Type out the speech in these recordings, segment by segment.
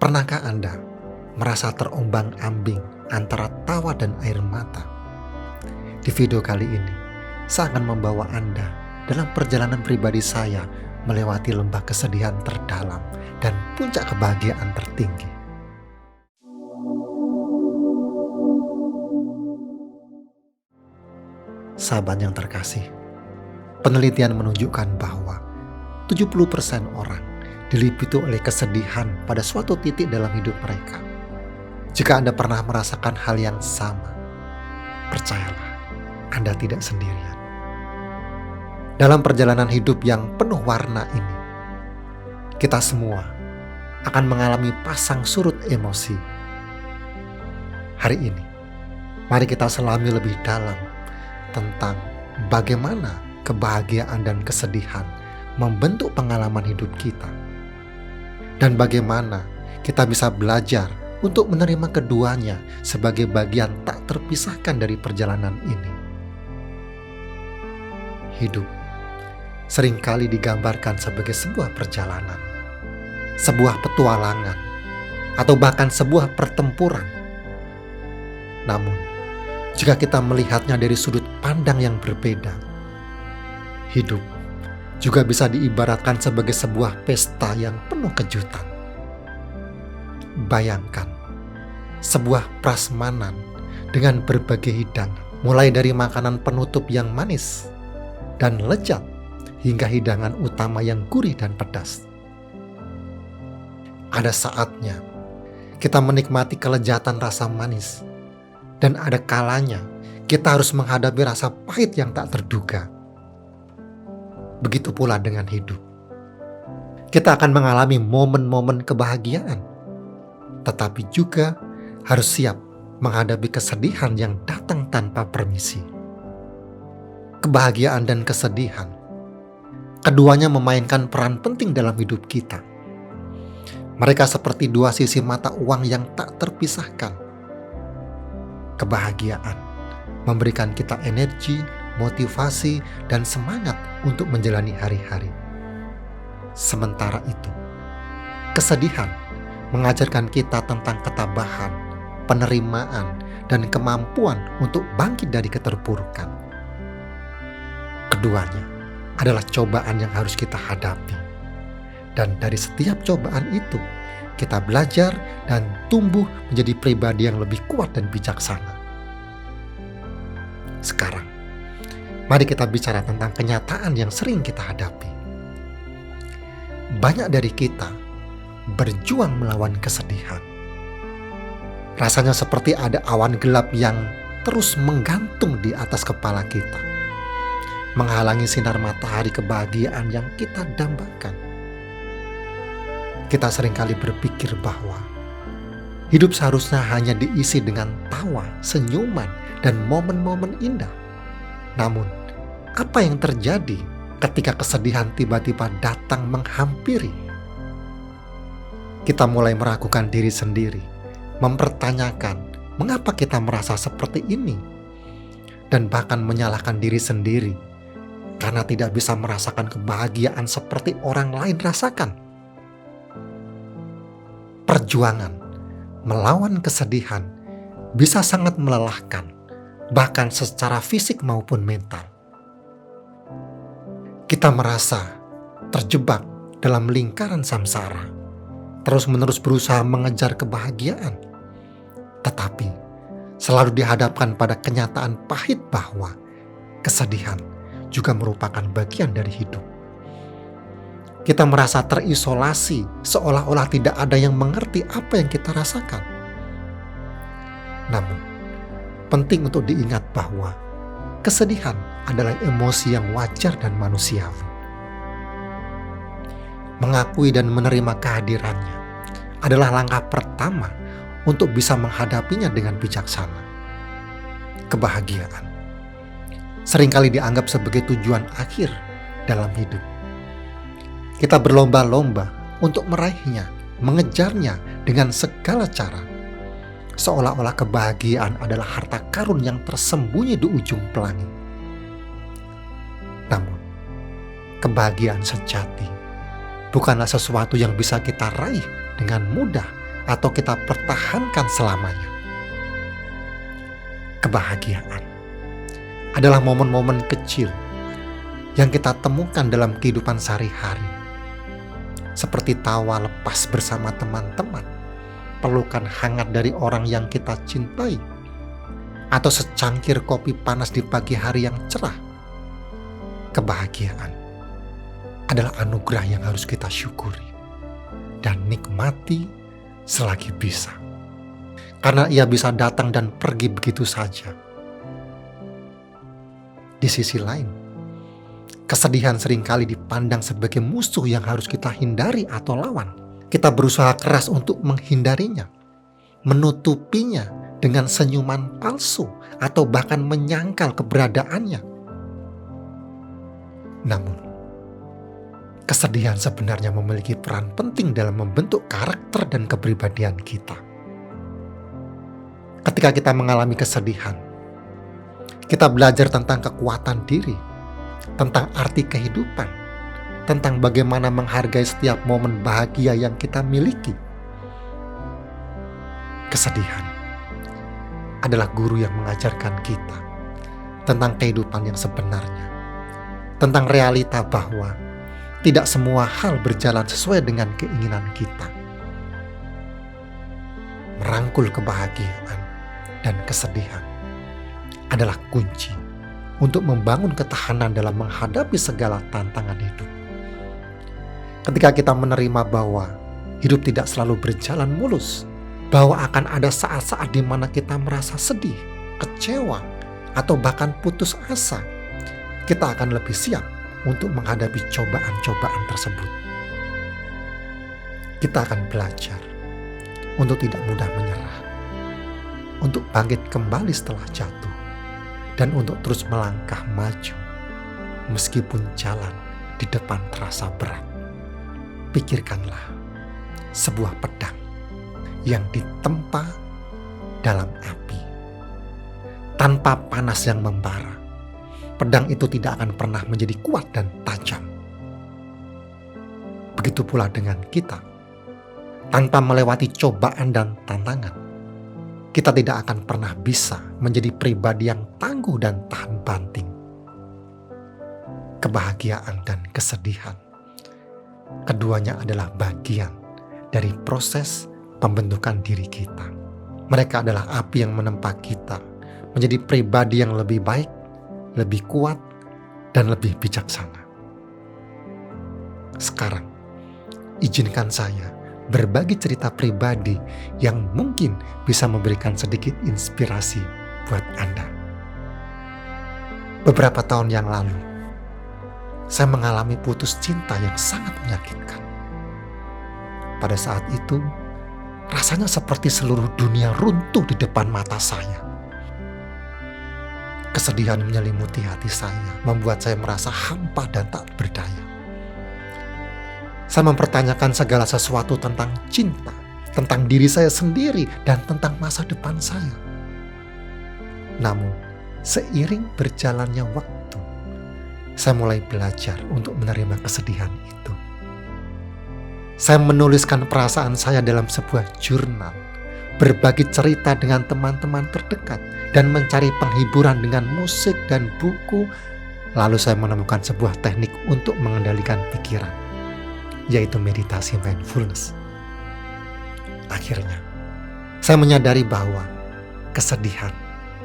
Pernahkah Anda merasa terombang-ambing antara tawa dan air mata? Di video kali ini, saya akan membawa Anda dalam perjalanan pribadi saya melewati lembah kesedihan terdalam dan puncak kebahagiaan tertinggi. Sahabat yang terkasih, penelitian menunjukkan bahwa 70% orang diliputi oleh kesedihan pada suatu titik dalam hidup mereka. Jika Anda pernah merasakan hal yang sama, percayalah, Anda tidak sendirian. Dalam perjalanan hidup yang penuh warna ini, kita semua akan mengalami pasang surut emosi. Hari ini, mari kita selami lebih dalam tentang bagaimana kebahagiaan dan kesedihan membentuk pengalaman hidup kita. Dan bagaimana kita bisa belajar untuk menerima keduanya sebagai bagian tak terpisahkan dari perjalanan ini. Hidup seringkali digambarkan sebagai sebuah perjalanan, sebuah petualangan, atau bahkan sebuah pertempuran. Namun, jika kita melihatnya dari sudut pandang yang berbeda, hidup juga bisa diibaratkan sebagai sebuah pesta yang penuh kejutan. Bayangkan sebuah prasmanan dengan berbagai hidangan, mulai dari makanan penutup yang manis dan lezat hingga hidangan utama yang gurih dan pedas. Ada saatnya kita menikmati kelezatan rasa manis, dan ada kalanya kita harus menghadapi rasa pahit yang tak terduga. Begitu pula dengan hidup. Kita akan mengalami momen-momen kebahagiaan, tetapi juga harus siap menghadapi kesedihan yang datang tanpa permisi. Kebahagiaan dan kesedihan, keduanya memainkan peran penting dalam hidup kita. Mereka seperti dua sisi mata uang yang tak terpisahkan. Kebahagiaan memberikan kita energi, motivasi, dan semangat untuk menjalani hari-hari. Sementara itu, kesedihan mengajarkan kita tentang ketabahan, penerimaan, dan kemampuan untuk bangkit dari keterpurukan. Keduanya adalah cobaan yang harus kita hadapi. Dan dari setiap cobaan itu, kita belajar dan tumbuh menjadi pribadi yang lebih kuat dan bijaksana. Sekarang, mari kita bicara tentang kenyataan yang sering kita hadapi. Banyak dari kita berjuang melawan kesedihan. Rasanya seperti ada awan gelap yang terus menggantung di atas kepala kita, menghalangi sinar matahari kebahagiaan yang kita dambakan. Kita seringkali berpikir bahwa hidup seharusnya hanya diisi dengan tawa, senyuman, dan momen-momen indah. Namun, apa yang terjadi ketika kesedihan tiba-tiba datang menghampiri? Kita mulai meragukan diri sendiri, mempertanyakan mengapa kita merasa seperti ini, dan bahkan menyalahkan diri sendiri karena tidak bisa merasakan kebahagiaan seperti orang lain rasakan. Perjuangan melawan kesedihan bisa sangat melelahkan, bahkan secara fisik maupun mental. Kita merasa terjebak dalam lingkaran samsara, terus-menerus berusaha mengejar kebahagiaan, tetapi selalu dihadapkan pada kenyataan pahit bahwa kesedihan juga merupakan bagian dari hidup. Kita merasa terisolasi, seolah-olah tidak ada yang mengerti apa yang kita rasakan. Namun, penting untuk diingat bahwa kesedihan adalah emosi yang wajar dan manusiawi. Mengakui dan menerima kehadirannya adalah langkah pertama untuk bisa menghadapinya dengan bijaksana. Kebahagiaan seringkali dianggap sebagai tujuan akhir dalam hidup. Kita berlomba-lomba untuk meraihnya, mengejarnya dengan segala cara, seolah-olah kebahagiaan adalah harta karun yang tersembunyi di ujung pelangi. Namun, kebahagiaan sejati bukanlah sesuatu yang bisa kita raih dengan mudah atau kita pertahankan selamanya. Kebahagiaan adalah momen-momen kecil yang kita temukan dalam kehidupan sehari-hari. Seperti tawa lepas bersama teman-teman, pelukan hangat dari orang yang kita cintai, atau secangkir kopi panas di pagi hari yang cerah. Kebahagiaan adalah anugerah yang harus kita syukuri dan nikmati selagi bisa. Karena ia bisa datang dan pergi begitu saja. Di sisi lain, kesedihan seringkali dipandang sebagai musuh yang harus kita hindari atau lawan. Kita berusaha keras untuk menghindarinya, menutupinya dengan senyuman palsu, atau bahkan menyangkal keberadaannya. Namun, kesedihan sebenarnya memiliki peran penting dalam membentuk karakter dan kepribadian kita. Ketika kita mengalami kesedihan, kita belajar tentang kekuatan diri, tentang arti kehidupan, tentang bagaimana menghargai setiap momen bahagia yang kita miliki. Kesedihan adalah guru yang mengajarkan kita tentang kehidupan yang sebenarnya, tentang realita bahwa tidak semua hal berjalan sesuai dengan keinginan kita. Merangkul kebahagiaan dan kesedihan adalah kunci untuk membangun ketahanan dalam menghadapi segala tantangan hidup. Ketika kita menerima bahwa hidup tidak selalu berjalan mulus, bahwa akan ada saat-saat di mana kita merasa sedih, kecewa, atau bahkan putus asa, kita akan lebih siap untuk menghadapi cobaan-cobaan tersebut. Kita akan belajar untuk tidak mudah menyerah, untuk bangkit kembali setelah jatuh, dan untuk terus melangkah maju meskipun jalan di depan terasa berat. Pikirkanlah sebuah pedang yang ditempa dalam api. Tanpa panas yang membara, pedang itu tidak akan pernah menjadi kuat dan tajam. Begitu pula dengan kita. Tanpa melewati cobaan dan tantangan, kita tidak akan pernah bisa menjadi pribadi yang tangguh dan tahan banting. Kebahagiaan dan kesedihan, keduanya adalah bagian dari proses pembentukan diri kita. Mereka adalah api yang menempa kita menjadi pribadi yang lebih baik, lebih kuat, dan lebih bijaksana. Sekarang, izinkan saya berbagi cerita pribadi yang mungkin bisa memberikan sedikit inspirasi buat Anda. Beberapa tahun yang lalu, saya mengalami putus cinta yang sangat menyakitkan. Pada saat itu, rasanya seperti seluruh dunia runtuh di depan mata saya. Kesedihan menyelimuti hati saya, membuat saya merasa hampa dan tak berdaya. Saya mempertanyakan segala sesuatu tentang cinta, tentang diri saya sendiri, dan tentang masa depan saya. Namun, seiring berjalannya waktu, saya mulai belajar untuk menerima kesedihan itu. Saya menuliskan perasaan saya dalam sebuah jurnal, berbagi cerita dengan teman-teman terdekat, dan mencari penghiburan dengan musik dan buku. Lalu saya menemukan sebuah teknik untuk mengendalikan pikiran, yaitu meditasi mindfulness. Akhirnya, saya menyadari bahwa kesedihan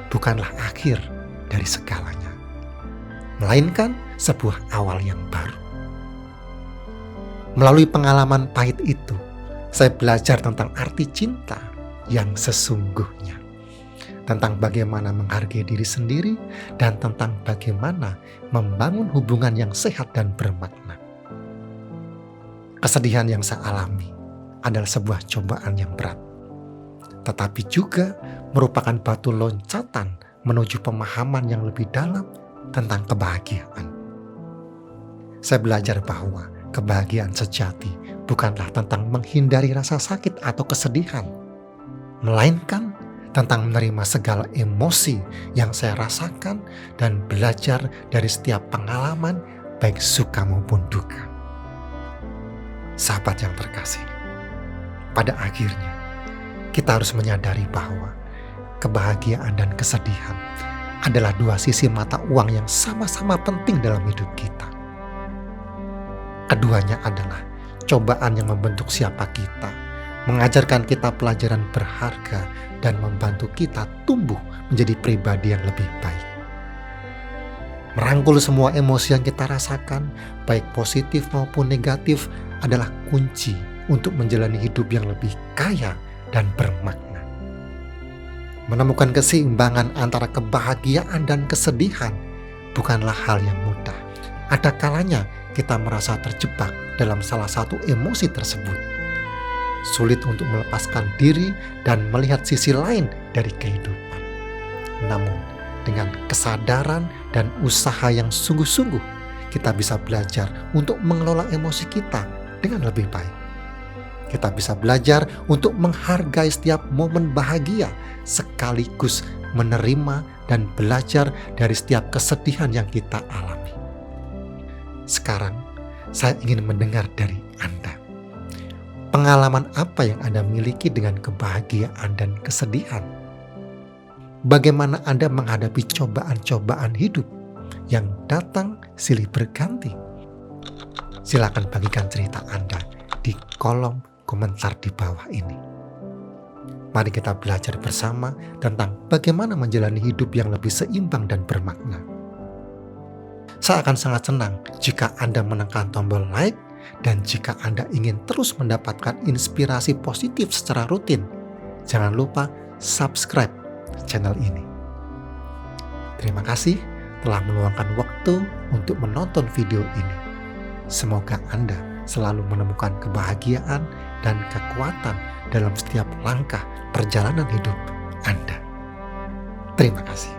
bukanlah akhir dari segalanya, melainkan sebuah awal yang baru. Melalui pengalaman pahit itu, saya belajar tentang arti cinta yang sesungguhnya, tentang bagaimana menghargai diri sendiri, dan tentang bagaimana membangun hubungan yang sehat dan bermakna. Kesedihan yang saya alami adalah sebuah cobaan yang berat, tetapi juga merupakan batu loncatan menuju pemahaman yang lebih dalam tentang kebahagiaan. Saya belajar bahwa kebahagiaan sejati bukanlah tentang menghindari rasa sakit atau kesedihan, melainkan tentang menerima segala emosi yang saya rasakan dan belajar dari setiap pengalaman, baik suka maupun duka. Sahabat yang terkasih, pada akhirnya Kita harus menyadari bahwa kebahagiaan dan kesedihan adalah dua sisi mata uang yang sama-sama penting dalam hidup kita. Keduanya adalah cobaan yang membentuk siapa kita, mengajarkan kita pelajaran berharga, dan membantu kita tumbuh menjadi pribadi yang lebih baik. Merangkul semua emosi yang kita rasakan, baik positif maupun negatif, adalah kunci untuk menjalani hidup yang lebih kaya dan bermakna. Menemukan keseimbangan antara kebahagiaan dan kesedihan bukanlah hal yang mudah. Ada kalanya kita merasa terjebak dalam salah satu emosi tersebut. Sulit untuk melepaskan diri dan melihat sisi lain dari kehidupan. Namun, dengan kesadaran dan usaha yang sungguh-sungguh, kita bisa belajar untuk mengelola emosi kita dengan lebih baik. Kita bisa belajar untuk menghargai setiap momen bahagia, sekaligus menerima dan belajar dari setiap kesedihan yang kita alami. Sekarang, saya ingin mendengar dari Anda. Pengalaman apa yang Anda miliki dengan kebahagiaan dan kesedihan? Bagaimana Anda menghadapi cobaan-cobaan hidup yang datang silih berganti? Silakan bagikan cerita Anda di kolom komentar di bawah ini. Mari kita belajar bersama tentang bagaimana menjalani hidup yang lebih seimbang dan bermakna. Saya akan sangat senang jika Anda menekan tombol like, dan jika Anda ingin terus mendapatkan inspirasi positif secara rutin, jangan lupa subscribe channel ini. Terima kasih telah meluangkan waktu untuk menonton video ini. Semoga Anda selalu menemukan kebahagiaan dan kekuatan dalam setiap langkah perjalanan hidup Anda. Terima kasih.